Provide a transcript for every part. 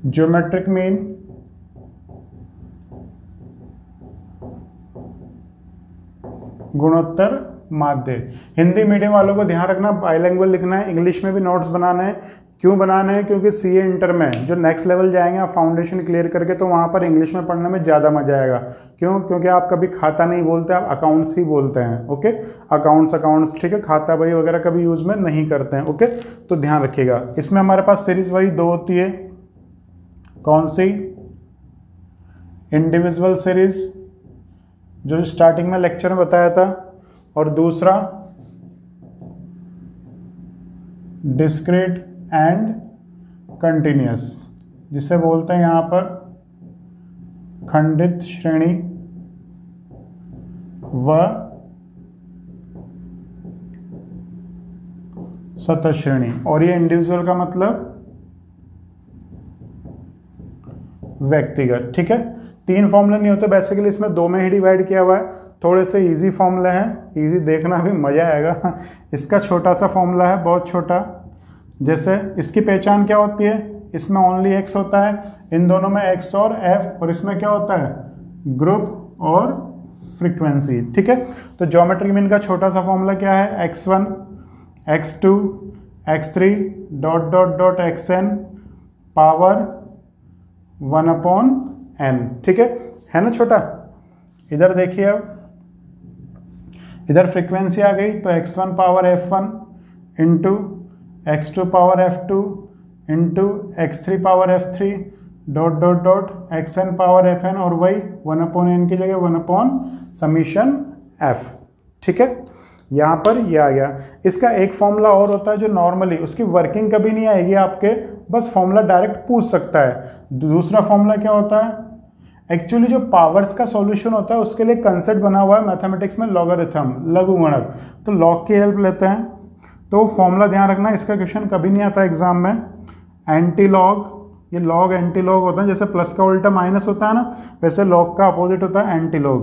Geometric mean गुणोत्तर माध्य। Hindi medium वालों को ध्यान रखना, बाइलिंगुअल लिखना है, इंग्लिश में भी नोट्स बनाने हैं। क्यों बनाने हैं? क्योंकि सीए इंटर में जो नेक्स्ट लेवल जाएंगे आप फाउंडेशन क्लियर करके, तो वहाँ पर इंग्लिश में पढ़ने में ज़्यादा मजा आएगा। क्यों? क्योंकि आप कभी खाता नहीं बोलते, आप अकाउंट्स ही बोलते हैं। ओके, अकाउंट्स, ठीक है, खाता बही वगैरह कभी यूज़ में नहीं करते हैं। ओके, तो ध्यान रखिएगा। इसमें हमारे पास सीरीज वही दो होती है। कौन सी? इंडिविजुअल सीरीज, जो स्टार्टिंग में लेक्चर में बताया था, और दूसरा डिस्क्रीट एंड कंटिन्यूअस, जिसे बोलते हैं यहां पर खंडित श्रेणी व सतत श्रेणी। और ये इंडिविजुअल का मतलब व्यक्तिगत। ठीक है, तीन फॉर्मूले नहीं होते बेसिकली, इसमें दो में ही डिवाइड किया हुआ है। थोड़े से इजी फॉर्मूले हैं, इजी देखना भी मजा आएगा। इसका छोटा सा फॉर्मूला है, बहुत छोटा। जैसे इसकी पहचान क्या होती है? इसमें ओनली एक्स होता है, इन दोनों में एक्स और एफ, और इसमें क्या होता है? ग्रुप और फ्रीक्वेंसी। ठीक है, तो ज्योमेट्रिक मीन का छोटा सा फॉर्मूला क्या है? x1 x2 x3 dot dot dot xn power 1/n। ठीक है ना छोटा? इधर देखिए, अब इधर फ्रीक्वेंसी आ गई, तो x1 power f1 into x2 power f2 into x3 power f3 dot dot dot xn power fn, और वही 1/n की जगह 1/समीशन f। ठीक है, यहाँ पर ये आ गया। इसका एक फॉर्मूला और होता है जो नॉर्मली उसकी वर्किंग कभी नहीं आएगी आपके, बस फॉर्मूला डायरेक्ट पूछ सकता है। दूसरा फॉर्मूला क्या होता है? एक्चुअली जो पावर्स का सॉल्यूशन होता है उसके लिए कंसेप्ट बना हुआ है मैथमेटिक्स में, लॉगरिथम, लघुगणक। तो लॉग की हेल्प लेते हैं। तो फॉर्मूला ध्यान रखना, इसका क्वेश्चन कभी नहीं आता एग्जाम में। एंटी लॉग, ये लॉग एंटी लॉग होता है, जैसे प्लस का उल्टा माइनस होता है ना, वैसे लॉग का अपोजिट होता है anti log.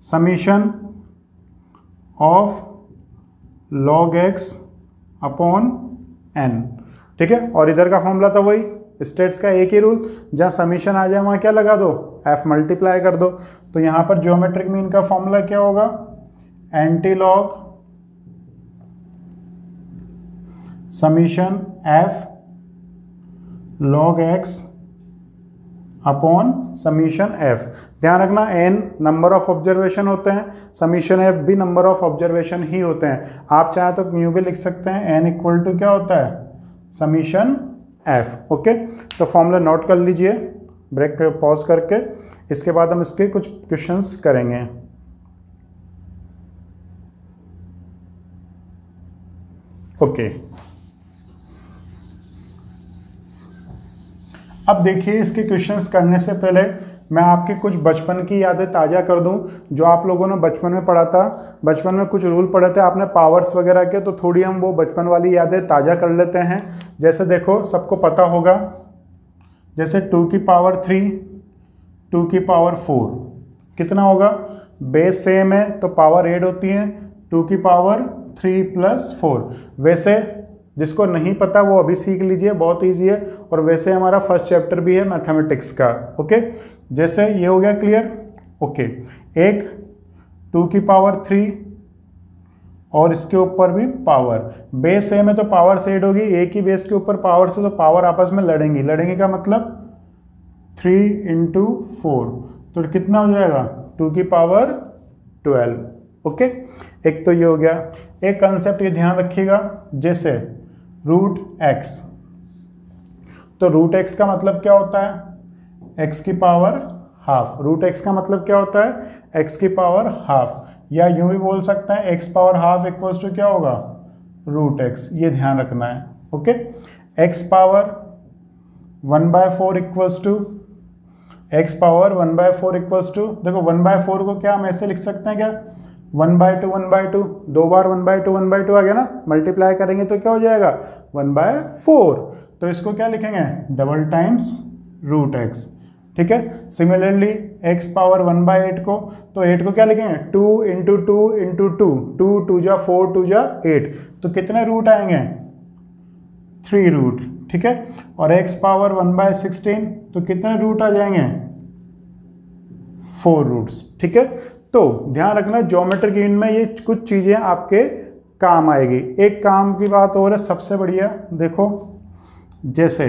Summation of log x upon n। ठीक है, और इधर का फॉर्मूला था वही, स्टेट्स का एक ही रूल, जहाँ समीशन आ जाए वहाँ क्या लगा दो? f मल्टीप्लाई कर दो। तो यहाँ पर ज्योमेट्रिक मीन का फॉर्मूला क्या होगा? Anti log summation f log x upon summation f। ध्यान रखना, n नंबर ऑफ ऑब्जर्वेशन होते हैं, समीशन f भी नंबर ऑफ ऑब्जर्वेशन ही होते हैं। आप चाहे तो यूं भी लिख सकते हैं, n इक्वल टू क्या होता है? Summation f। ओके, तो फॉर्मूला नोट कर लीजिए, ब्रेक पॉज करके। इसके बाद हम इसके कुछ क्वेश्चंस करेंगे। ओके, अब देखिए, इसके क्वेश्चंस करने से पहले मैं आपकी कुछ बचपन की यादें ताज़ा कर दूं, जो आप लोगों ने बचपन में पढ़ा था। बचपन में कुछ रूल पढ़े थे आपने पावर्स वगैरह के, तो थोड़ी हम वो बचपन वाली यादें ताज़ा कर लेते हैं। जैसे देखो, सबको पता होगा, जैसे 2 की पावर 3, 2 की पावर 4 कितना होगा? बेस सेम है तो पावर ऐड होती है, 2 की पावर 3 प्लस 4। वैसे जिसको नहीं पता वो अभी सीख लीजिए, बहुत इजी है। और वैसे हमारा फर्स्ट चैप्टर भी है मैथमेटिक्स का। ओके, जैसे ये हो गया क्लियर। ओके, एक 2 की पावर 3 और इसके ऊपर भी पावर, बेस सेम है तो पावर से ऐड होगी, एक ही बेस के ऊपर पावर से, तो पावर आपस में लड़ेंगी। लड़ेंगे का मतलब 3 इंटू 4, तो कितना हो जाएगा? 2 की पावर 12। ओके, एक तो ये हो गया। एक कंसेप्ट ये ध्यान रखिएगा, जैसे रूट एक्स, तो रूट एक्स का मतलब क्या होता है? एक्स की पावर हाफ। रूट एक्स का मतलब क्या होता है? एक्स की पावर हाफ, या यूं भी बोल सकते हैं x power half equals to क्या होगा? Root x. ये ध्यान रखना है। Okay, x power 1/4 equals to, x power 1/4 equals to, देखो 1/4 को क्या हम ऐसे लिख सकते हैं क्या? 1/2 1/2, दो बार 1/2 1/2 आ गया ना, मल्टीप्लाई करेंगे तो क्या हो जाएगा? 1/4। तो इसको क्या लिखेंगे? Double times root x. ठीक है, सिमिलरली एक्स पावर 1/8 को, तो 8 को क्या लिखेंगे? 2 इंटू 2 इंटू 2, 2 2 जा 4 2 जा 8, तो कितने रूट आएंगे? 3 रूट। ठीक है, और x पावर 1/16 तो कितने रूट आ जाएंगे, 4 रूट्स। ठीक है, तो ध्यान रखना ज्योमेट्रिक मीन में ये कुछ चीजें आपके काम आएगी। एक काम की बात और है सबसे बढ़िया, देखो जैसे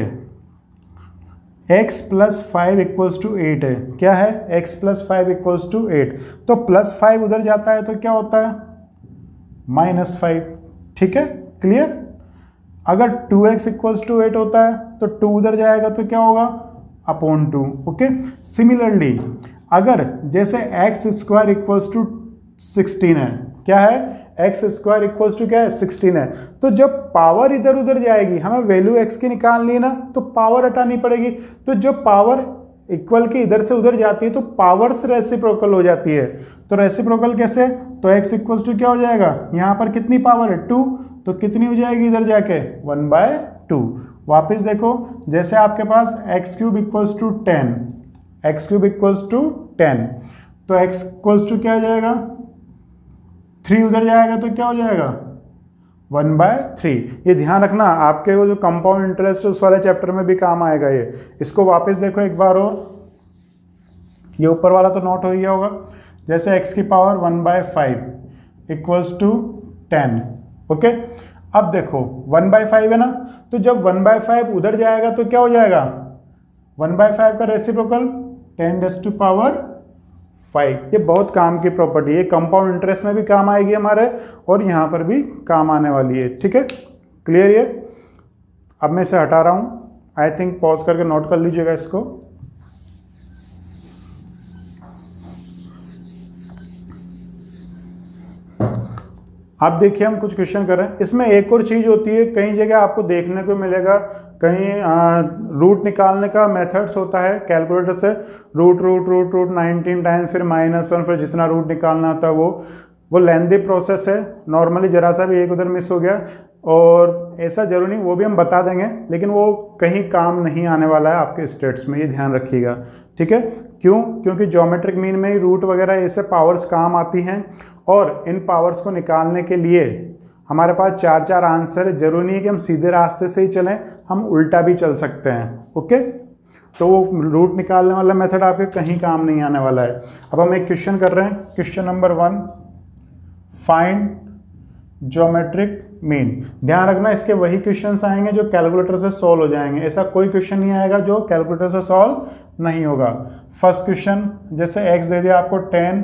x + 5 = 8 है, क्या है, x + 5 = 8, तो +5 उधर जाता है तो क्या होता है, -5। ठीक है, क्लियर। अगर 2x = 8 होता है तो 2 उधर जाएगा तो क्या होगा, /2। ओके, सिमिलरली अगर जैसे x² = 16 है, क्या है, x² क्या है, 16 है, तो जब पावर इधर उधर जाएगी, हमें वैल्यू x की निकालनी है ना, तो पावर हटानी पड़ेगी। तो जब पावर इक्वल के इधर से उधर जाती है तो पावर्स रेसिप्रोकल हो जाती है। तो रेसिप्रोकल कैसे, तो x = क्या हो जाएगा, यहाँ पर कितनी पावर है, 2, तो कितनी हो जाएगी इधर जाके, 1/2। वापस देखो, जैसे आपके पास x³ = 10, x³ = 10, तो x क्या हो जाएगा, 3 उधर जाएगा तो क्या हो जाएगा, 1/3। ये ध्यान रखना, आपके वो जो कंपाउंड इंटरेस्ट उस वाले चैप्टर में भी काम आएगा ये। इसको वापस देखो एक बार और, ये ऊपर वाला तो नोट हो गया होगा। जैसे x की पावर 1/5 = 10। ओके, अब देखो 1/5 है ना, तो जब 1/5 उधर जाएगा तो क्या हो जाएगा, 1/5 का रेसिप्रोकल 10⁵ ये बहुत काम की प्रॉपर्टी है, कंपाउंड इंटरेस्ट में भी काम आएगी हमारे, और यहाँ पर भी काम आने वाली है। ठीक है, क्लियर ये। अब मैं इसे हटा रहा हूँ, आई थिंक पॉज करके नोट कर लीजिएगा इसको। आप देखिए हम कुछ क्वेश्चन कर रहे हैं, इसमें एक और चीज़ होती है, कई जगह आपको देखने को मिलेगा, कहीं रूट निकालने का मेथड्स होता है कैलकुलेटर से, रूट 19 टाइम्स, फिर -1, फिर जितना रूट निकालना होता है वो लेंथी प्रोसेस है। नॉर्मली जरा सा भी एक उधर मिस हो गया, और ऐसा जरूरी नहीं, वो भी हम बता देंगे, लेकिन वो कहीं काम नहीं आने वाला है आपके स्टेट्स में, ये ध्यान रखिएगा। ठीक है, क्यों, क्योंकि ज्योमेट्रिक मीन में ही रूट वगैरह ऐसे पावर्स काम आती हैं, और इन पावर्स को निकालने के लिए हमारे पास 4 आंसर है। जरूरी नहीं है कि हम सीधे रास्ते से ही चलें, हम उल्टा भी चल सकते हैं। ओके, तो वो रूट निकालने वाला मेथड आपके कहीं काम नहीं आने वाला है। अब हम एक क्वेश्चन कर रहे हैं, question number 1, find geometric mean. ध्यान रखना, इसके वही क्वेश्चंस आएंगे जो कैलकुलेटर से सॉल्व हो जाएंगे, ऐसा कोई क्वेश्चन नहीं आएगा जो कैलकुलेटर से सॉल्व नहीं होगा। फर्स्ट क्वेश्चन, जैसे x दे दिया आपको 10,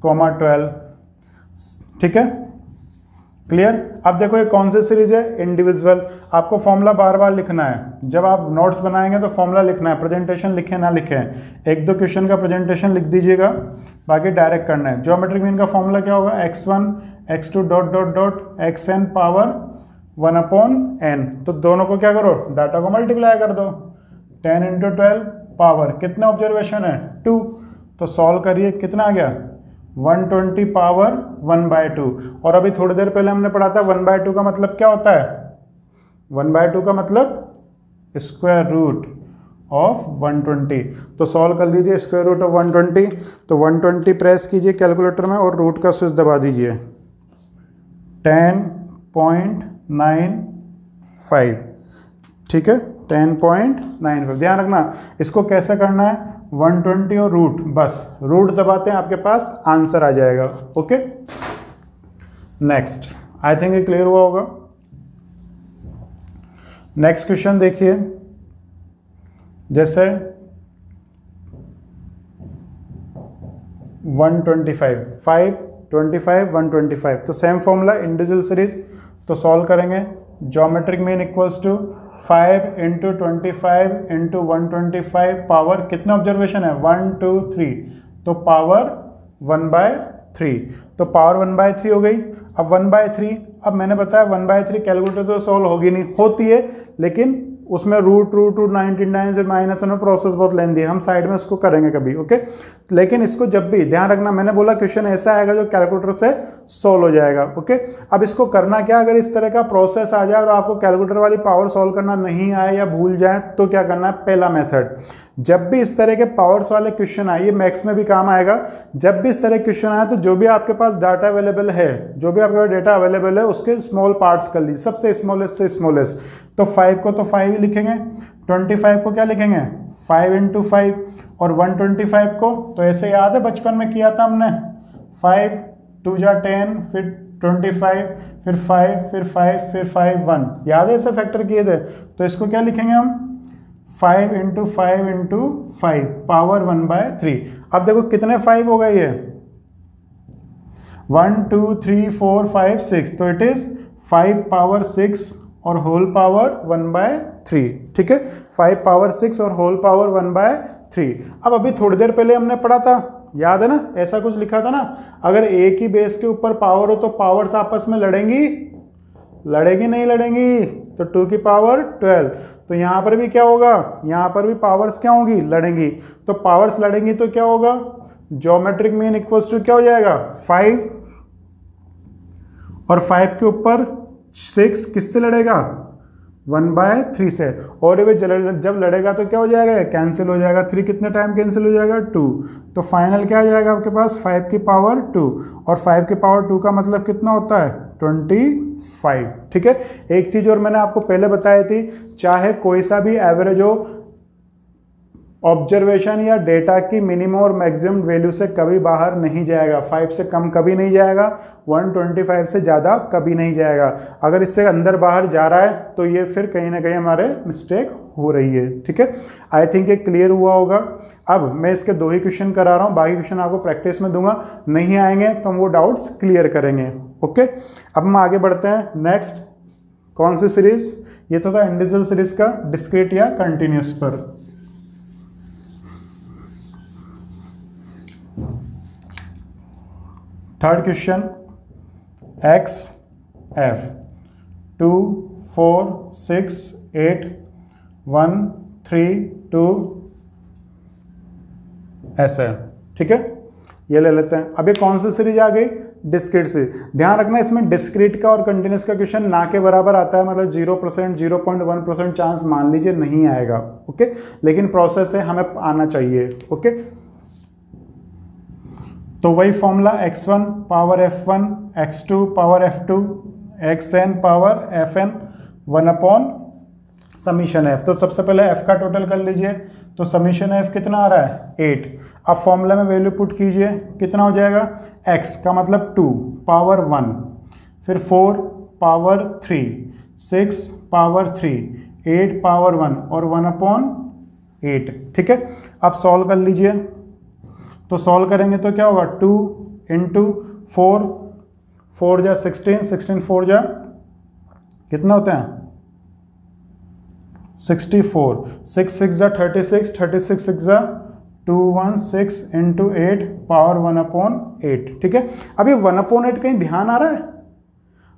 12, ठीक है, क्लियर। अब देखो ये कौन सी सीरीज है, इंडिविजुअल। आपको फॉर्मूला बार बार लिखना है, जब आप नोट्स बनाएंगे तो फॉर्मूला लिखना है, प्रेजेंटेशन लिखे ना लिखें, 1-2 क्वेश्चन का प्रेजेंटेशन लिख दीजिएगा, बाकी डायरेक्ट करना है। ज्योमेट्रिक मीन का फॉर्मूला क्या होगा, x1 x2 ... xn power 1/n। तो दोनों को क्या करो, डाटा को मल्टीप्लाई कर दो, 10 × 12 पावर, कितने ऑब्जर्वेशन है, 2, तो सॉल्व करिए, कितना आ गया, 120 पावर 1/2। और अभी थोड़ी देर पहले हमने पढ़ा था 1/2 का मतलब क्या होता है, 1/2 का मतलब स्क्वायर रूट ऑफ 120। तो सॉल्व कर लीजिए स्क्वायर रूट ऑफ 120, तो 120 प्रेस कीजिए कैलकुलेटर में और रूट का स्विच दबा दीजिए, 10.95। ठीक है, 10.95। ध्यान रखना इसको कैसे करना है, 120 और रूट, बस रूट दबाते हैं, आपके पास आंसर आ जाएगा। ओके, नेक्स्ट, आई थिंक ये क्लियर हुआ होगा। नेक्स्ट क्वेश्चन देखिए, जैसे 125, 5, 25, 125, तो सेम फॉर्मूला इंडिविजुअल सीरीज, तो सॉल्व करेंगे। Geometric mean equals to 5 × 25 × 125 power, कितने ऑब्जर्वेशन है, 1 2 3, तो पावर 1/3, तो पावर 1/3 हो गई। अब 1/3, अब मैंने बताया 1/3 कैलकुलेटर तो सॉल्व होगी नहीं, होती है, लेकिन उसमें रूट 19 टाइम्स माइनस में प्रोसेस बहुत लेंदी है, हम साइड में उसको करेंगे कभी। ओके, लेकिन इसको जब भी ध्यान रखना, मैंने बोला क्वेश्चन ऐसा आएगा जो कैलकुलेटर से सॉल्व हो जाएगा। ओके, अब इसको करना क्या, अगर इस तरह का प्रोसेस आ जाए और आपको कैलकुलेटर वाली पावर सॉल्व करना नहीं आए या भूल जाए, तो क्या करना है, पहला मेथड, जब भी इस तरह के पावर्स वाले क्वेश्चन आए, ये मैथ्स में भी काम आएगा, जब भी इस तरह क्वेश्चन आए तो जो भी आपके पास डाटा अवेलेबल है, जो भी आपके पास डेटा अवेलेबल है, उसके स्मॉल पार्ट्स कर लीजिए, सबसे स्मॉलेस्ट से स्मॉलेस्ट। तो 5 को तो 5 ही लिखेंगे, 25 को क्या लिखेंगे 5 इंटू 5, और 125 को तो ऐसे याद है बचपन में किया था हमने, 5 2 जा 10, फिर 25, फिर 5, फिर 5, फिर 5 1, याद है ऐसे फैक्टर किए थे। तो इसको क्या लिखेंगे हम 5 इंटू 5 इंटू 5 पावर 1/3। अब देखो कितने 5 हो गए ये 1 2 3 4 5 6, तो इट इज 5 पावर 6 और होल पावर 1/3। ठीक है, 5 पावर 6 और होल पावर 1/3। अब अभी थोड़ी देर पहले हमने पढ़ा था, याद है ना, ऐसा कुछ लिखा था ना, अगर एक ही बेस के ऊपर पावर हो तो पावर्स आपस में लड़ेंगी, लड़ेगी नहीं लड़ेंगी, तो 2 की पावर 12। तो यहां पर भी क्या होगा, यहां पर भी पावर्स क्या होगी, लड़ेंगी। तो पावर्स लड़ेंगी तो क्या होगा, ज्योमेट्रिक मीन इक्वल्स टू क्या हो जाएगा 5, और 5 के ऊपर 6 किससे लड़ेगा 1/3 से, और ये जब लड़ेगा तो क्या हो जाएगा, कैंसिल हो जाएगा। 3 कितने टाइम कैंसिल हो जाएगा 2, तो फाइनल क्या आ जाएगा आपके पास 5 की पावर 2, और 5 की पावर 2 का मतलब कितना होता है 25। ठीक है, एक चीज और मैंने आपको पहले बताई थी, चाहे कोई सा भी एवरेज हो, ऑब्जर्वेशन या डेटा की मिनिमम और मैक्सिमम वैल्यू से कभी बाहर नहीं जाएगा, 5 से कम कभी नहीं जाएगा, 125 से ज़्यादा कभी नहीं जाएगा। अगर इससे अंदर बाहर जा रहा है तो ये फिर कहीं ना कहीं हमारे मिस्टेक हो रही है। ठीक है, आई थिंक ये क्लियर हुआ होगा। अब मैं इसके 2 ही क्वेश्चन करा रहा हूँ, बाकी क्वेश्चन आपको प्रैक्टिस में दूंगा, नहीं आएंगे तो हम वो डाउट्स क्लियर करेंगे। ओके, अब हम आगे बढ़ते हैं नेक्स्ट। कौन सी सीरीज, ये तो था इंडिविजुअल सीरीज का डिस्क्रीट या कंटिन्यूस पर। थर्ड क्वेश्चन, एक्स एफ 2 4 6 8 1 3 2 ऐसा है। ठीक है, ये ले लेते हैं। अभी कौन सी सीरीज आ गई, डिस्क्रीट से। ध्यान रखना इसमें डिस्क्रीट का और कंटिन्यूस का क्वेश्चन ना के बराबर आता है, मतलब 0%, 0.1% चांस मान लीजिए नहीं आएगा। ओके, लेकिन प्रोसेस है, हमें आना चाहिए। ओके, तो वही formula x1 power f1, x2 power f2, xn power fn 1 summation f। तो सबसे पहले f का टोटल कर लीजिए, तो समीशन f कितना आ रहा है 8। अब फॉर्मूला में वैल्यू पुट कीजिए, कितना हो जाएगा, x का मतलब 2 पावर 1, फिर 4 पावर 3, 6 पावर 3, 8 पावर 1 और 1/8। ठीक है, अब सॉल्व कर लीजिए, तो सॉल्व करेंगे तो क्या होगा 2 इंटू 4, 4 जा 16, 16 4 जा कितना होते हैं 64, 6 6 जा 36, 36 6 जा 216 इंटू 8 पावर 1/8। ठीक है, अभी 1/8 कहीं ध्यान आ रहा है,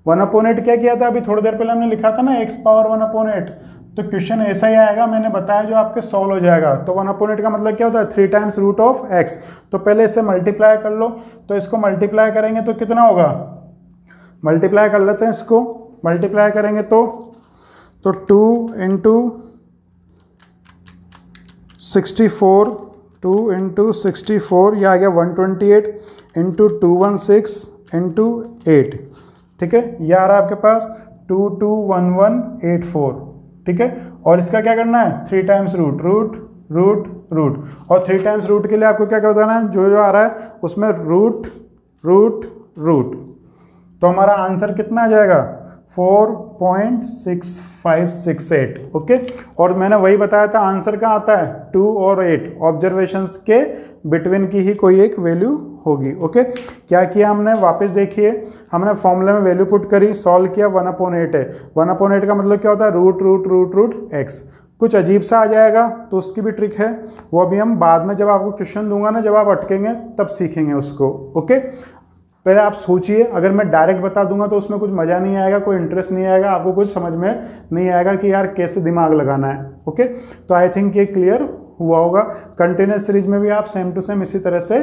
1/8 क्या किया था, अभी थोड़ी देर पहले हमने लिखा था ना x पावर 1/8, तो क्वेश्चन ऐसा ही आएगा, मैंने बताया जो आपके सॉल्व हो जाएगा। तो 1/8 का मतलब क्या होता है 3 टाइम्स रूट ऑफ x। तो पहले इससे मल्टीप्लाई कर लो, तो इसको मल्टीप्लाई करेंगे तो कितना होगा, मल्टीप्लाई कर लेते हैं इसको, मल्टीप्लाई करेंगे तो 2 इंटू 64, 2 इंटू 64 ये आ गया 128 इंटू 216 इंटू 8। ठीक है, ये आ रहा है आपके पास 221184। ठीक है, और इसका क्या करना है 3 times root root root root, और 3 टाइम्स रूट के लिए आपको क्या कर देना है, जो जो आ रहा है उसमें रूट रूट रूट, तो हमारा आंसर कितना आ जाएगा 4.6568। ओके, और मैंने वही बताया था आंसर का आता है 2 और 8 ऑब्जर्वेशंस के बिटवीन की ही कोई एक वैल्यू होगी। ओके, क्या किया हमने, वापस देखिए, हमने फॉर्मूले में वैल्यू पुट करी, सॉल्व किया, 1/8 है। 1/8 का मतलब क्या होता है root root root root x. कुछ अजीब सा आ जाएगा तो उसकी भी ट्रिक है, वो अभी हम बाद में जब आपको क्वेश्चन दूंगा ना, जब आप अटकेंगे तब सीखेंगे उसको। ओके, पहले आप सोचिए, अगर मैं डायरेक्ट बता दूंगा तो उसमें कुछ मजा नहीं आएगा, कोई इंटरेस्ट नहीं आएगा, आपको कुछ समझ में नहीं आएगा कि यार कैसे दिमाग लगाना है। ओके, तो आई थिंक ये क्लियर हुआ होगा। कंटिन्यूस सीरीज में भी आप सेम टू सेम इसी तरह से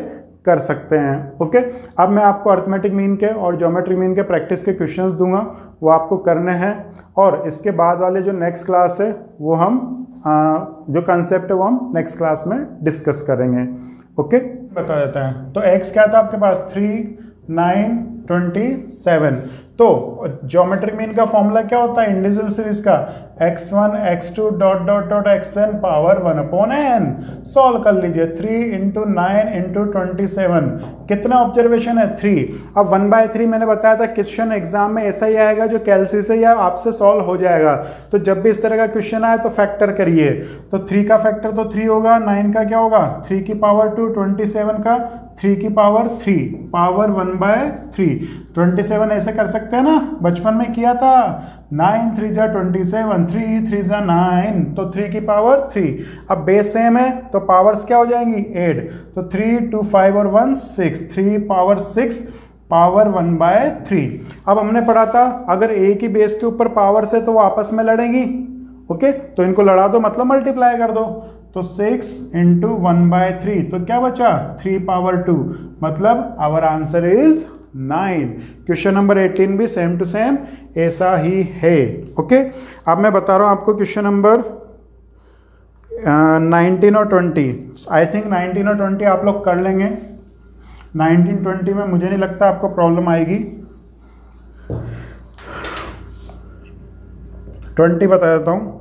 कर सकते हैं। ओके, अब मैं आपको अर्थमेटिक मीन के और ज्योमेट्री मीन के प्रैक्टिस के क्वेश्चंस दूंगा, वो आपको करने हैं, और इसके बाद वाले जो नेक्स्ट क्लास है वो हम जो कंसेप्ट है वो हम नेक्स्ट क्लास में डिस्कस करेंगे। ओके, बता देता है। तो एक्स क्या था आपके पास 3 9 27। तो ज्योमेट्रिक मीन का फॉर्मूला क्या होता है इंडिविजुअल सीरीज का, x1 x2 dot dot dot xn power 1/n। Solve कर लीजिए। 3 इंटू 9 इंटू 27 कितना ऑब्जर्वेशन है 3। अब 1/3 मैंने बताया था क्वेश्चन एग्जाम में ऐसा ही आएगा जो कैलसी से या आपसे सॉल्व हो जाएगा। तो जब भी इस तरह का क्वेश्चन आए तो फैक्टर करिए। तो 3 का फैक्टर तो 3 होगा, 9 का क्या होगा 3 की पावर 2, 27 का 3 की पावर 3 पावर 1/3। 27 ऐसे कर सकते हैं ना, बचपन में किया था। 9 3 जा 27, 3 3 जा 9, तो 3 की पावर 3। अब बेस सेम है तो पावर्स क्या हो जाएंगी 8। तो 3 2 5 और 1 6, 3 पावर 6 पावर 1/3। अब हमने पढ़ा था अगर एक ही बेस के ऊपर पावर्स है तो वो आपस में लड़ेंगी। ओके, तो इनको लड़ा दो मतलब मल्टीप्लाई कर दो। तो 6 इंटू 1/3 तो क्या बचा 3 पावर 2, मतलब our answer is 9। Question number 18 भी सेम टू सेम ऐसा ही है। ओके, अब मैं बता रहा हूं आपको क्वेश्चन नंबर 19 और 20। आई थिंक 19 और 20 आप लोग कर लेंगे। 19 20 में मुझे नहीं लगता आपको प्रॉब्लम आएगी। 20 बता देता हूं।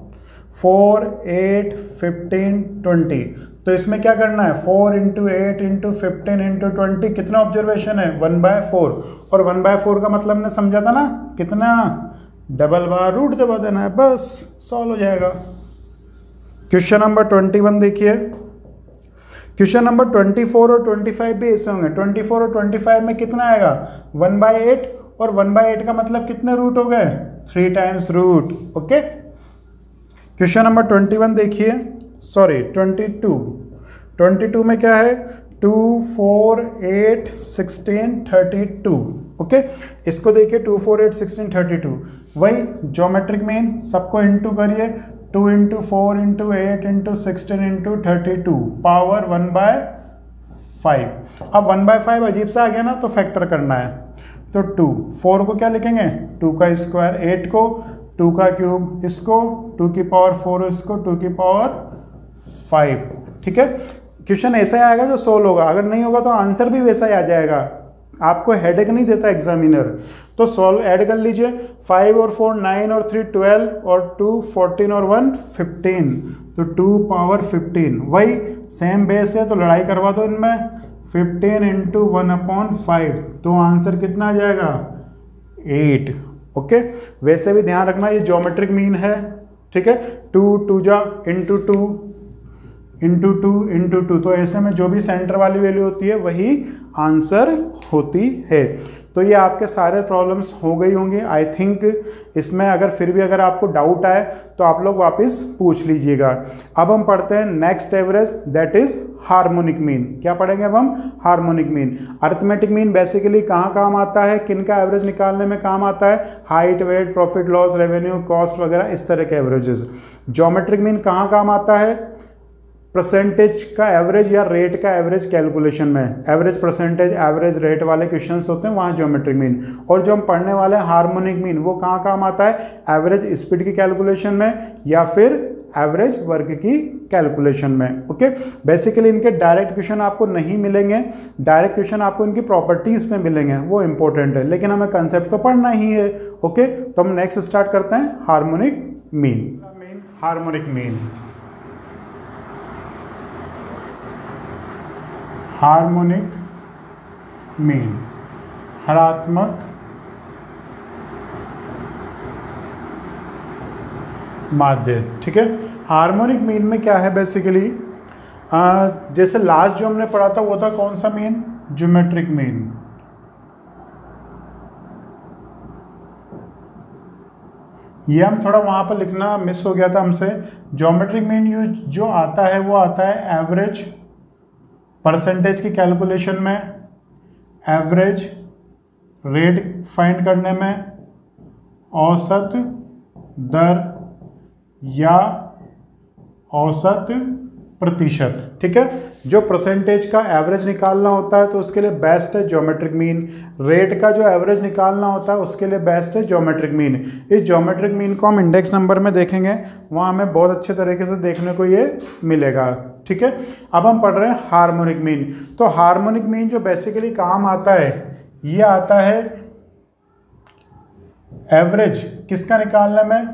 4 8 15 20। तो इसमें क्या करना है 4 इंटू 8 इंटू 15 इंटू 20 कितना ऑब्जर्वेशन है 1/4। और 1/4 का मतलब ने समझा था ना कितना, डबल बार रूट दबा देना है, बस सॉल्व हो जाएगा। क्वेश्चन नंबर 21 देखिए। क्वेश्चन नंबर 24 और 25 भी ऐसे होंगे। 24 और 25 में कितना आएगा 1/8, और 1/8 का मतलब कितने रूट हो गए 3 times root. Okay, question number 21 देखिए, सॉरी 22 में क्या है 2 4 8 16 32। ओके, इसको देखिए 2 4 8 16 32, वही ज्योमेट्रिक मीन सबको इंटू करिए। 2 into 4 into 8 into 16 into 32 power 1/5। अब 1/5 अजीब सा आ गया ना तो फैक्टर करना है। तो 2 4 को क्या लिखेंगे 2 का स्क्वायर, 8 को 2 का क्यूब, इसको 2 की पावर 4, इसको 2 की पावर 5। ठीक है, क्वेश्चन ऐसा ही आएगा जो सोल्व होगा। अगर नहीं होगा तो आंसर भी वैसा ही आ जाएगा, आपको हेडेक नहीं देता एग्जामिनर। तो सॉल्व ऐड कर लीजिए। 5 और 4 9 और 3 12 और 2 14 और 1 15, तो 2 पावर 15। वही सेम बेस है तो लड़ाई करवा दो इनमें। 15 इंटू 1/5, तो आंसर कितना आ जाएगा 8। ओके, वैसे भी ध्यान रखना ये ज्योमेट्रिक मीन है। ठीक है, 2 2 जा इंटू 2 इंटू 2 इंटू 2, तो ऐसे में जो भी सेंटर वाली वैल्यू होती है वही आंसर होती है। तो ये आपके सारे प्रॉब्लम्स हो गई होंगी आई थिंक। इसमें अगर फिर भी अगर आपको डाउट आए तो आप लोग वापस पूछ लीजिएगा। अब हम पढ़ते हैं next average, that is harmonic mean. क्या पढ़ेंगे अब हम harmonic mean. Arithmetic mean basically कहाँ काम आता है, किन का एवरेज निकालने में काम आता है, height weight profit loss revenue cost वगैरह इस तरह के एवरेजेस। ज्योमेट्रिक मीन कहाँ काम आता है, परसेंटेज का एवरेज या रेट का एवरेज कैलकुलेशन में। एवरेज परसेंटेज एवरेज रेट वाले क्वेश्चंस होते हैं वहाँ ज्योमेट्रिक मीन। और जो हम पढ़ने वाले हैं हार्मोनिक मीन वो कहाँ काम आता है, एवरेज स्पीड की कैलकुलेशन में या फिर एवरेज वर्क की कैलकुलेशन में। ओके, बेसिकली इनके डायरेक्ट क्वेश्चन आपको नहीं मिलेंगे, डायरेक्ट क्वेश्चन आपको इनकी प्रॉपर्टीज में मिलेंगे, वो इंपॉर्टेंट है, लेकिन हमें कंसेप्ट तो पढ़ना ही है। ओके, तो हम नेक्स्ट स्टार्ट करते हैं harmonic mean. Harmonic mean, harmonic mean, हरात्मक माध्य। ठीक है, हार्मोनिक मीन में क्या है बेसिकली, जैसे लास्ट जो हमने पढ़ा था वो था कौन सा मीन, ज्योमेट्रिक मीन। ये हम थोड़ा वहां पर लिखना मिस हो गया था हमसे। ज्योमेट्रिक मीन यूज जो आता है वो आता है एवरेज परसेंटेज की कैलकुलेशन में, एवरेज रेट फाइंड करने में, औसत दर या औसत प्रतिशत। ठीक है, जो परसेंटेज का एवरेज निकालना होता है तो उसके लिए बेस्ट है ज्योमेट्रिक मीन। रेट का जो एवरेज निकालना होता है उसके लिए बेस्ट है ज्योमेट्रिक मीन। इस ज्योमेट्रिक मीन को हम इंडेक्स नंबर में देखेंगे, वहाँ हमें बहुत अच्छे तरीके से देखने को ये मिलेगा। ठीक है, अब हम पढ़ रहे हैं हार्मोनिक मीन। तो हार्मोनिक मीन जो बेसिकली काम आता है ये आता है एवरेज किसका निकालने में,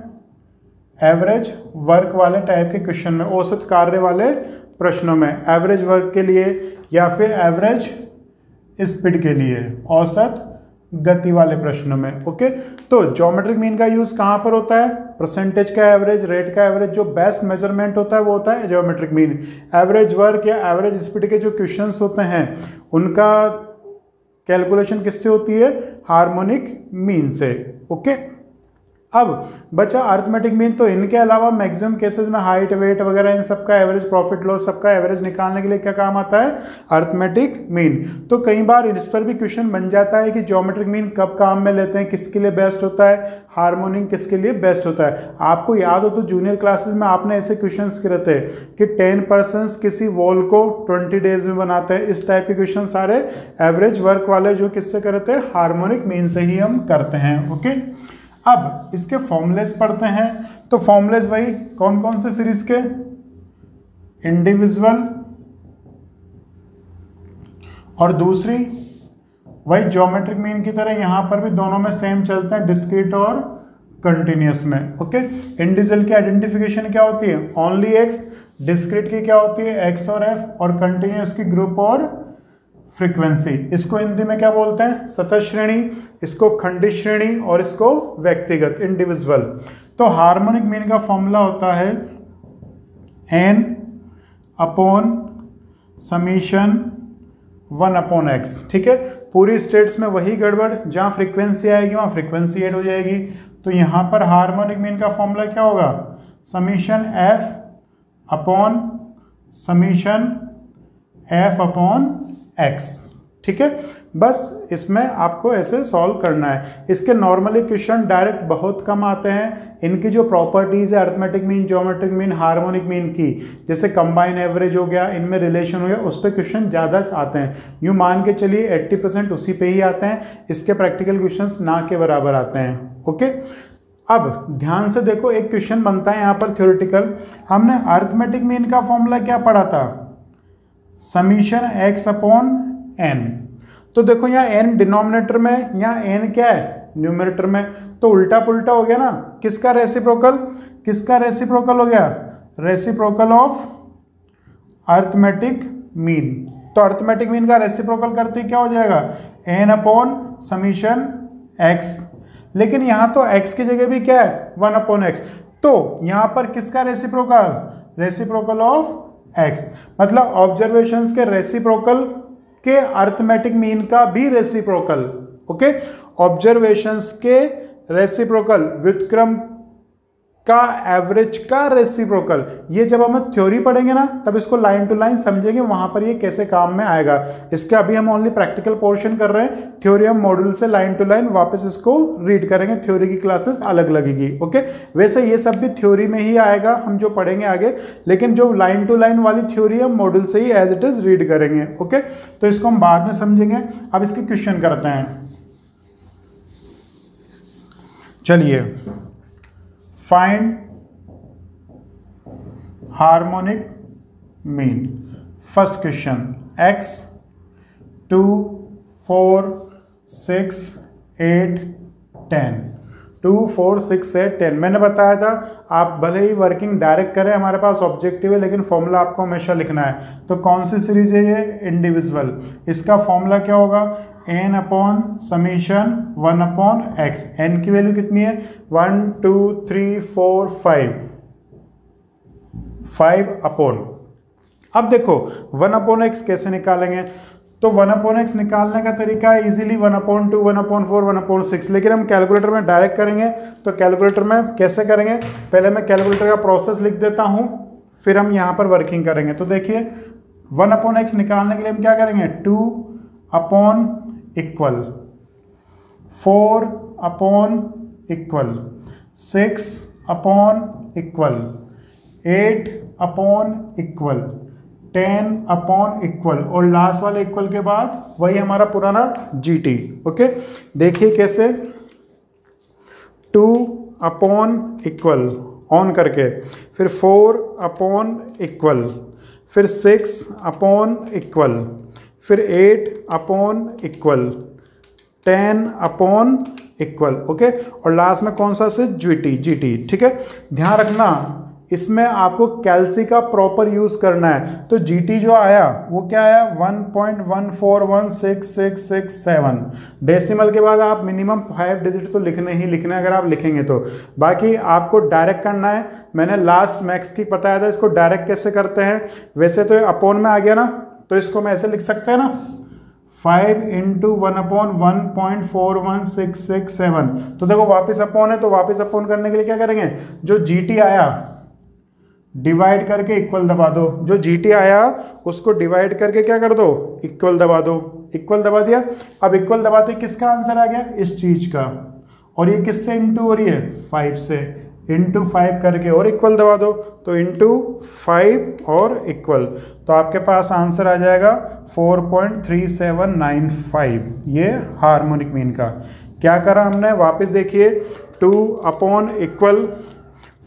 एवरेज वर्क वाले टाइप के क्वेश्चन में, औसत कार्य वाले प्रश्नों में, एवरेज वर्क के लिए या फिर एवरेज स्पीड के लिए, औसत गति वाले प्रश्नों में। ओके, तो ज्योमेट्रिक मीन का यूज कहां पर होता है? परसेंटेज का एवरेज, रेट का एवरेज, जो बेस्ट मेजरमेंट होता है वो होता है ज्योमेट्रिक मीन। एवरेज वर्क या एवरेज स्पीड के जो क्वेश्चंस होते हैं उनका कैलकुलेशन किससे होती है? हार्मोनिक मीन से। ओके, अब बचा अरिथमेटिक मीन। तो इनके अलावा मैक्सिमम केसेस में हाइट, वेट वगैरह इन सबका एवरेज, प्रॉफिट लॉस सबका एवरेज निकालने के लिए क्या काम आता है? Arithmetic mean. तो कई बार इस पर भी क्वेश्चन बन जाता है कि ज्योमेट्रिक मीन कब काम में लेते हैं, किसके लिए बेस्ट होता है, हार्मोनिक किसके लिए बेस्ट होता है। आपको याद हो तो जूनियर क्लासेस में आपने ऐसे क्वेश्चन करे थे कि 10% किसी वॉल को 20 डेज में बनाते हैं। इस टाइप के क्वेश्चन सारे एवरेज वर्क वाले जो किससे करते हैं? हार्मोनिक मीन से ही हम करते हैं। ओके, अब इसके फॉर्मूलेस पढ़ते हैं। तो फॉर्मूलेस भाई कौन कौन से सीरीज के? इंडिविजुअल और दूसरी वही ज्योमेट्रिक मीन की तरह यहां पर भी दोनों में सेम चलते हैं, डिस्क्रीट और कंटिन्यूअस में। ओके, इंडिविजुअल की आइडेंटिफिकेशन क्या होती है? Only x. डिस्क्रीट की क्या होती है? एक्स और एफ। और कंटिन्यूअस की ग्रुप और फ्रीक्वेंसी। इसको हिंदी में क्या बोलते हैं? सतत श्रेणी, इसको खंडित श्रेणी और इसको व्यक्तिगत, इंडिविजुअल। तो हार्मोनिक मीन का फॉर्मूला होता है n upon summation 1 upon x। ठीक है, पूरी स्टेट्स में वही गड़बड़, जहां फ्रीक्वेंसी आएगी वहां फ्रीक्वेंसी ऐड हो जाएगी। तो यहां पर हार्मोनिक मीन का फॉर्मूला क्या होगा? Summation f upon summation f upon x। ठीक है, बस इसमें आपको ऐसे सॉल्व करना है। इसके नॉर्मली क्वेश्चन डायरेक्ट बहुत कम आते हैं। इनकी जो प्रॉपर्टीज है arithmetic mean, geometric mean, harmonic mean की, जैसे कंबाइन एवरेज हो गया, इनमें रिलेशन हो गया, उस पर क्वेश्चन ज़्यादा आते हैं। यूँ मान के चलिए 80% उसी पे ही आते हैं। इसके प्रैक्टिकल क्वेश्चंस ना के बराबर आते हैं। ओके, अब ध्यान से देखो, एक क्वेश्चन बनता है यहाँ पर थ्योरेटिकल। हमने अरिथमेटिक मीन का फॉर्मूला क्या पढ़ा था? Summation x upon n। तो देखो यहाँ n डिनोमिनेटर में, यहाँ n क्या है? न्यूमरेटर में। तो उल्टा पुल्टा हो गया ना। किसका रेसिप्रोकल? किसका रेसिप्रोकल हो गया? Reciprocal of arithmetic mean. तो अरिथमेटिक मीन का रेसिप्रोकल करते क्या हो जाएगा? n upon summation x। लेकिन यहाँ तो x की जगह भी क्या है? 1 अपॉन x। तो यहाँ पर किसका रेसिप्रोकल? Reciprocal of x। मतलब ऑब्जर्वेशंस के रेसिप्रोकल के अरिथमेटिक मीन का भी रेसिप्रोकल। ओके, ऑब्जर्वेशंस के रेसिप्रोकल, व्युत्क्रम का एवरेज का रेसिप्रोकल। ये जब हम थ्योरी पढ़ेंगे ना तब इसको लाइन टू लाइन समझेंगे, वहां पर ये कैसे काम में आएगा। इसके अभी हम ओनली प्रैक्टिकल पोर्शन कर रहे हैं। थ्योरी हम मॉड्यूल से लाइन टू लाइन वापस इसको रीड करेंगे, थ्योरी की क्लासेस अलग लगेगी। ओके, वैसे ये सब भी थ्योरी में ही आएगा, हम जो पढ़ेंगे आगे, लेकिन जो लाइन टू लाइन वाली थ्योरी हम मॉड्यूल से ही एज इट इज रीड करेंगे। ओके, तो इसको हम बाद में समझेंगे। अब इसके क्वेश्चन करते हैं। चलिए, find harmonic mean. First question, x 2 4 6 8 10। 2 4 6 8 10 मैंने बताया था आप भले ही वर्किंग डायरेक्ट करें, हमारे पास ऑब्जेक्टिव है, लेकिन फॉर्मूला आपको हमेशा लिखना है। तो कौन सी सीरीज है ये? इंडिविजुअल। इसका फॉर्मूला क्या होगा? n upon summation 1 upon x। n की वैल्यू कितनी है? 1 2 3 4 5 अपॉन। अब देखो 1 अपॉन x कैसे निकालेंगे? तो 1 अपॉन x निकालने का तरीका है इजीली 1 अपॉन 2, 1 अपॉन 4, 1 अपॉन 6। लेकिन हम कैलकुलेटर में डायरेक्ट करेंगे। तो कैलकुलेटर में कैसे करेंगे? पहले मैं कैलकुलेटर का प्रोसेस लिख देता हूं, फिर हम यहां पर वर्किंग करेंगे। तो देखिए 1 अपॉन x निकालने के लिए हम क्या करेंगे? 2 upon equal 4 upon equal 6 upon equal 8 upon equal 10 upon equal, और लास्ट वाले इक्वल के बाद वही हमारा पुराना GT। ओके, देखिए कैसे। 2 अपॉन इक्वल ऑन करके, फिर 4 अपॉन इक्वल, फिर 6 अपॉन इक्वल, फिर 8 upon equal, 10 upon equal, okay. और लास्ट में कौन सा से जीटी, ठीक है। ध्यान रखना इसमें आपको कैल्सी का प्रॉपर यूज करना है। तो जीटी जो आया वो क्या आया 1.14166667। डेसिमल के बाद आप मिनिमम 5 डिजिट तो लिखने ही लिखना है अगर आप लिखेंगे तो। बाकी आपको डायरेक्ट करना है। मैंने लास्ट मैक्स की बताया था, इसको डायरेक्ट कैसे करते हैं। वैसे तो अपोन में आ गया ना, तो इसको मैं ऐसे लिख सकते हैं ना 5 × 1/1.41667। तो देखो वापस अपोन है, तो वापस अपोन करने के लिए क्या करेंगे, जो जीटी आया डिवाइड करके इक्वल दबा दो। जो जीटी आया उसको डिवाइड करके क्या कर दो, इक्वल दबा दो। इक्वल दबा दिया। अब इक्वल दबाते किसका आंसर आ गया, इस चीज का। और ये किससे इंटू हो रही है, 5 से। इंटू 5 करके और इक्वल दबा दो, तो इंटू 5 और इक्वल। तो आपके पास आंसर आ जाएगा 4.3795। ये हार्मोनिक मीन का क्या करा हमने, वापस देखिए 2/इक्वल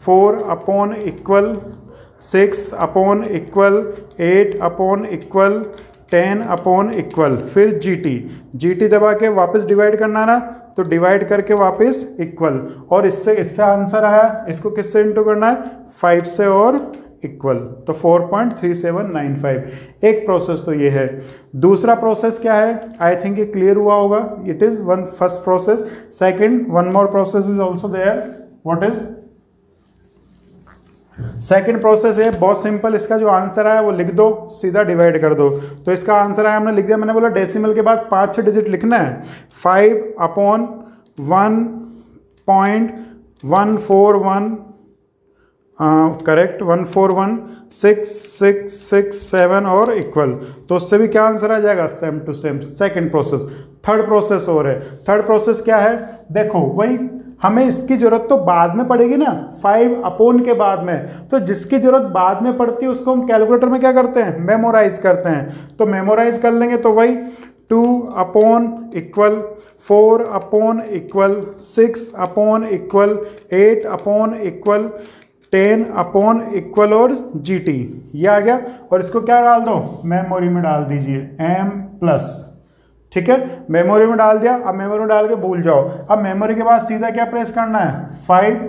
4/इक्वल 6/इक्वल 8/इक्वल 10/इक्वल, फिर जीटी दबा के वापस डिवाइड करना ना, तो डिवाइड करके वापस इक्वल। और इससे आंसर आया, इसको किससे इंटू करना है, 5 से और इक्वल। तो 4.3795। एक प्रोसेस तो ये है। दूसरा प्रोसेस क्या है, आई थिंक ये क्लियर हुआ होगा। It is one first process. Second, one more process is also there. What is second process है, बहुत सिंपल। इसका जो आंसर आया वो लिख दो, सीधा डिवाइड कर दो। तो इसका आंसर आया हमने लिख दिया। मैंने बोला डेसिमल के बाद 5-6 डिजिट लिखना है। 5/1.141 करेक्ट 1416667 और इक्वल। तो उससे भी क्या आंसर आ जाएगा, same to same. Second process. Third process और है। थर्ड प्रोसेस क्या है, देखो वही हमें इसकी जरूरत तो बाद में पड़ेगी ना, 5/, के बाद में। तो जिसकी जरूरत बाद में पड़ती है उसको हम कैलकुलेटर में क्या करते हैं, मेमोराइज करते हैं। तो मेमोराइज कर लेंगे तो वही 2/इक्वल 4/इक्वल 6/इक्वल 8/इक्वल 10/इक्वल और जीटी, ये आ गया। और इसको क्या डाल दो, मेमोरी में डाल दीजिए M+, ठीक है। मेमोरी में डाल दिया। अब मेमोरी में डाल के भूल जाओ। अब मेमोरी के बाद सीधा क्या प्रेस करना है, 5।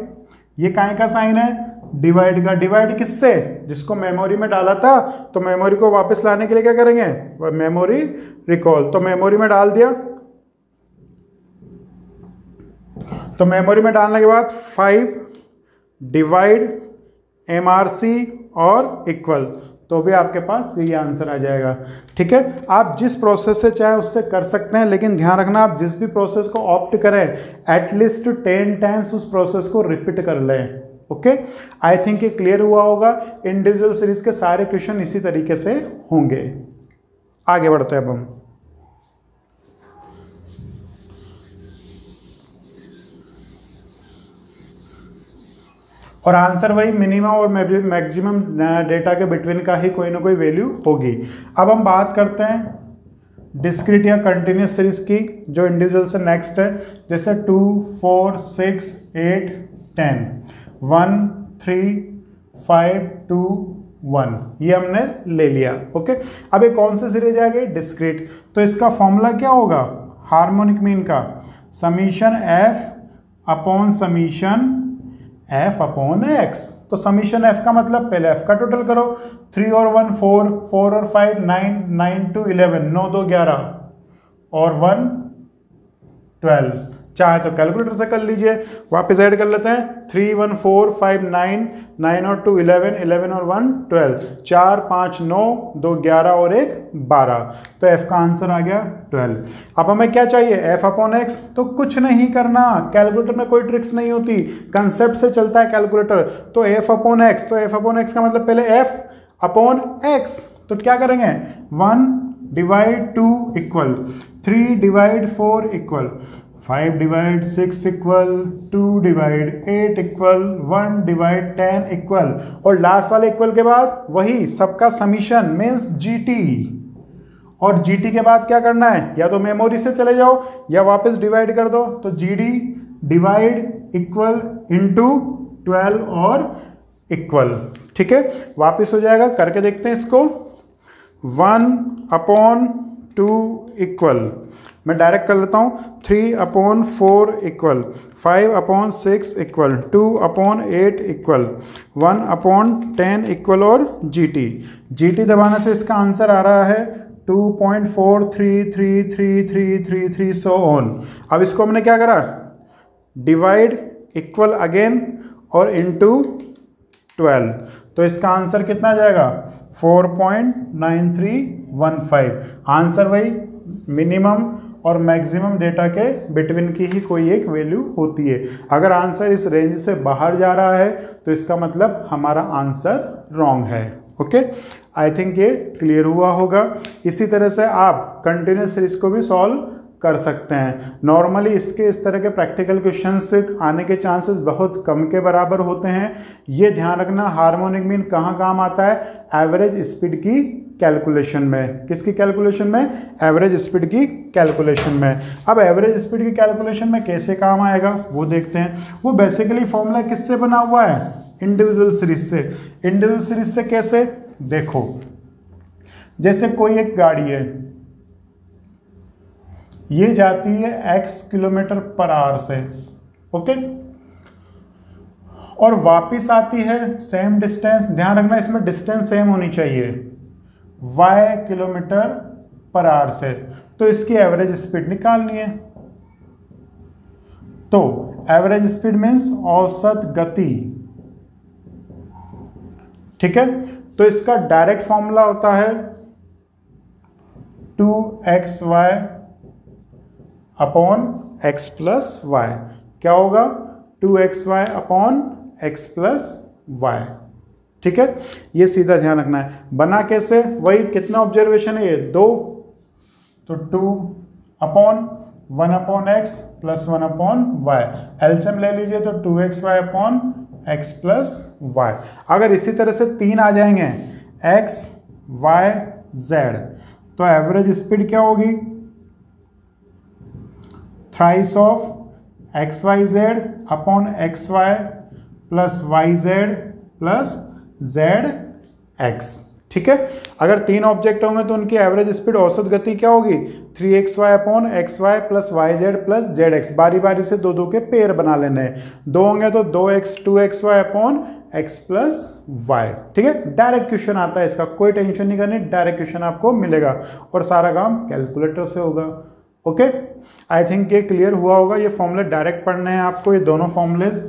ये काहे का साइन है, डिवाइड का। डिवाइड किससे, जिसको मेमोरी में डाला था। तो मेमोरी को वापस लाने के लिए क्या करेंगे, मेमोरी रिकॉल। तो मेमोरी में डाल दिया। तो मेमोरी में डालने के बाद 5 डिवाइड MRC और इक्वल, तो भी आपके पास यही आंसर आ जाएगा। ठीक है, आप जिस प्रोसेस से चाहे उससे कर सकते हैं, लेकिन ध्यान रखना आप जिस भी प्रोसेस को ऑप्ट करें एटलीस्ट 10 टाइम्स उस प्रोसेस को रिपीट कर लें। ओके, आई थिंक ये क्लियर हुआ होगा। इंडिविजुअल सीरीज के सारे क्वेश्चन इसी तरीके से होंगे। आगे बढ़ते हैं अब हम। और आंसर वही मिनिमम और मैक्सिमम डेटा के बिटवीन का ही कोई ना कोई वैल्यू होगी। अब हम बात करते हैं डिस्क्रीट या कंटिन्यूस सीरीज की, जो इंडिविजुअल से नेक्स्ट है। जैसे 2, 4, 6, 8, 10, 1, 3, 5, 2, 1, ये हमने ले लिया। ओके, अब ये कौन सी सीरीज आ गई, डिस्क्रीट। तो इसका फॉर्मूला क्या होगा, हार्मोनिक मीन का summation f upon summation f upon x। तो समीशन f का मतलब पहले f का टोटल करो। 3 और 1 4, 4 और 5 9, 9 2 11, 9 2 11 और 1 12। चाहे तो कैलकुलेटर से कर लीजिए। वापस ऐड कर लेते हैं। 3 1 4 5 9, 9 और 2 11, 11 और 1 12, 4 5 9, 2 11 और 1 12। तो f का आंसर आ गया 12। अब हमें क्या चाहिए, f अपॉन x। तो कुछ नहीं करना, कैलकुलेटर में कोई ट्रिक्स नहीं होती, कंसेप्ट से चलता है कैलकुलेटर। तो f अपॉन x, तो f अपॉन x का मतलब पहले f अपॉन x। तो क्या करेंगे, 1 divide 2 equal, 3 divide 4 equal, 5 divide 6 equal, 2 divide 8 equal, 1 divide 10 equal, और लास्ट वाले इक्वल के बाद वही सबका समीशन मीन्स जीटी। और जीटी के बाद क्या करना है, या तो मेमोरी से चले जाओ या वापस डिवाइड कर दो। तो जीडी डिवाइड इक्वल इंटू 12 और इक्वल। ठीक है, वापस हो जाएगा, करके देखते हैं इसको। 1/2 इक्वल मैं डायरेक्ट कर लेता हूँ। 3/4 इक्वल 5/6 इक्वल 2/8 इक्वल 1/10 इक्वल और GT दबाने से इसका आंसर आ रहा है 2.433333 सो ऑन। अब इसको हमने क्या करा, डिवाइड, इक्वल अगेन और इनटू 12, तो इसका आंसर कितना आ जाएगा 4.9315। आंसर वही मिनिमम और मैक्सिमम डेटा के बिटवीन की ही कोई एक वैल्यू होती है। अगर आंसर इस रेंज से बाहर जा रहा है तो इसका मतलब हमारा आंसर रॉन्ग है। ओके, आई थिंक ये क्लियर हुआ होगा। इसी तरह से आप कंटिन्यूस सीरीज को भी सॉल्व कर सकते हैं। नॉर्मली इसके इस तरह के प्रैक्टिकल क्वेश्चंस आने के चांसेस बहुत कम के बराबर होते हैं। ये ध्यान रखना, हार्मोनिक मीन कहाँ काम आता है, एवरेज स्पीड की कैलकुलेशन में। किसकी कैलकुलेशन में, एवरेज स्पीड की कैलकुलेशन में। अब एवरेज स्पीड की कैलकुलेशन में कैसे काम आएगा वो देखते हैं। वो बेसिकली फॉर्मूला किससे बना हुआ है, इंडिविजुअल सीरीज से। इंडिविजुअल सीरीज से कैसे, देखो जैसे कोई एक गाड़ी है, ये जाती है x km/h से, ओके, और वापिस आती है सेम डिस्टेंस, ध्यान रखना इसमें डिस्टेंस सेम होनी चाहिए, y km/h से। तो इसकी एवरेज स्पीड निकालनी है। तो एवरेज स्पीड मीन्स औसत गति, ठीक है। तो इसका डायरेक्ट फॉर्मूला होता है 2xy upon x plus Y. क्या होगा, 2xy upon x plus Y, ठीक है। ये सीधा ध्यान रखना है। बना कैसे, वही कितना ऑब्जर्वेशन है, ये 2, तो 2 upon 1/x plus 1/y। LCM ले लीजिए तो 2xy upon x plus Y. अगर इसी तरह से 3 आ जाएंगे x y z, तो एवरेज स्पीड क्या होगी, thrice of xyz upon xy plus yz plus zx, ठीक है। अगर 3 ऑब्जेक्ट होंगे तो उनकी एवरेज स्पीड औसत गति क्या होगी, 3xy upon xy plus yz plus zx। बारी बारी से दो के पेयर बना लेने हैं। 2 होंगे तो 2xy upon x plus Y, ठीक है। डायरेक्ट क्वेश्चन आता है इसका, कोई टेंशन नहीं करनी, डायरेक्ट क्वेश्चन आपको मिलेगा और सारा काम कैलकुलेटर से होगा। ओके, आई थिंक ये क्लियर हुआ होगा। ये फॉर्मूले डायरेक्ट पढ़ने हैं आपको, ये दोनों फॉर्मूलेज,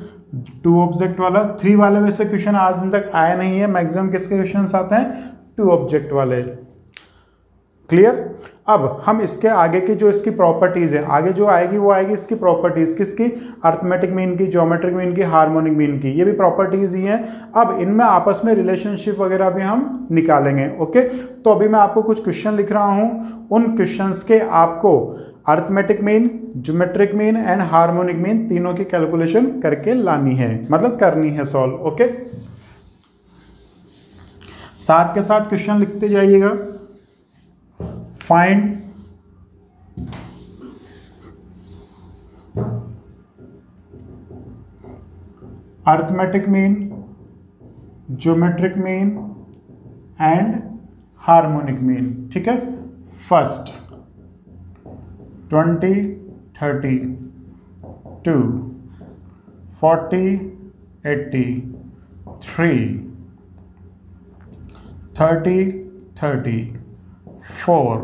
2 ऑब्जेक्ट वाला। 3 वाले वैसे क्वेश्चन आज दिन तक आए नहीं है। मैक्सिमम किसके क्वेश्चन आते हैं, 2 ऑब्जेक्ट वाले। क्लियर। अब हम इसके आगे की जो इसकी प्रॉपर्टीज है, आगे जो आएगी वो आएगी इसकी प्रॉपर्टीज, किसकी, अर्थमेटिक मीन की, ज्योमेट्रिक मीन की, हार्मोनिक मीन की। ये भी प्रॉपर्टीज ही हैं। अब इनमें आपस में रिलेशनशिप वगैरह भी हम निकालेंगे। ओके, तो अभी मैं आपको कुछ क्वेश्चन लिख रहा हूं, उन क्वेश्चंस के आपको arithmetic mean, geometric mean and harmonic mean तीनों की कैलकुलेशन करके लानी है, मतलब करनी है सॉल्व। ओके, साथ के साथ क्वेश्चन लिखते जाइएगा। Find arithmetic mean, geometric mean and harmonic mean, ठीक है। फर्स्ट 20, 30, 2, 40, 80, 3, 30, 30, 4,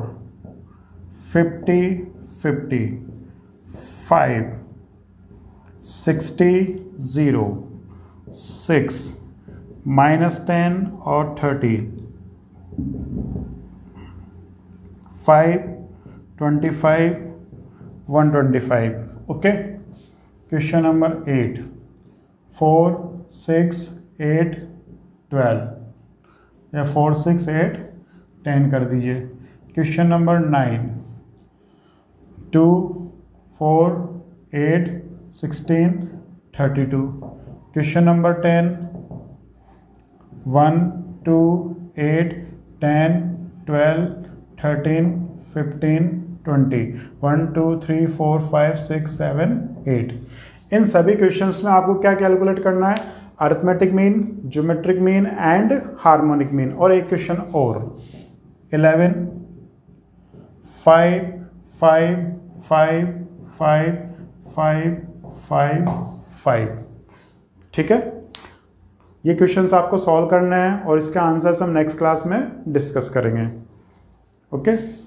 50, 50, 5, 60, 0, 6, -10 और 30, 5, 25, 125। ओके, क्वेश्चन नंबर 8, 4, 6, 8, 12 या 4, 6, 8, 10 कर दीजिए। Question number 9, 2, 4, 8, 16, 32। Question number 10, 1, 2, 8, 10, 12, 13, 15, 20, 1, 2, 3, 4, 5, 6, 7, 8। इन सभी क्वेश्चंस में आपको क्या कैलकुलेट करना है, arithmetic mean, geometric mean and harmonic mean. और एक क्वेश्चन और, 11, 5, 5, 5 5 5 5 5। ठीक है, ये क्वेश्चंस आपको सॉल्व करना है और इसके आंसर्स हम नेक्स्ट क्लास में डिस्कस करेंगे। ओके।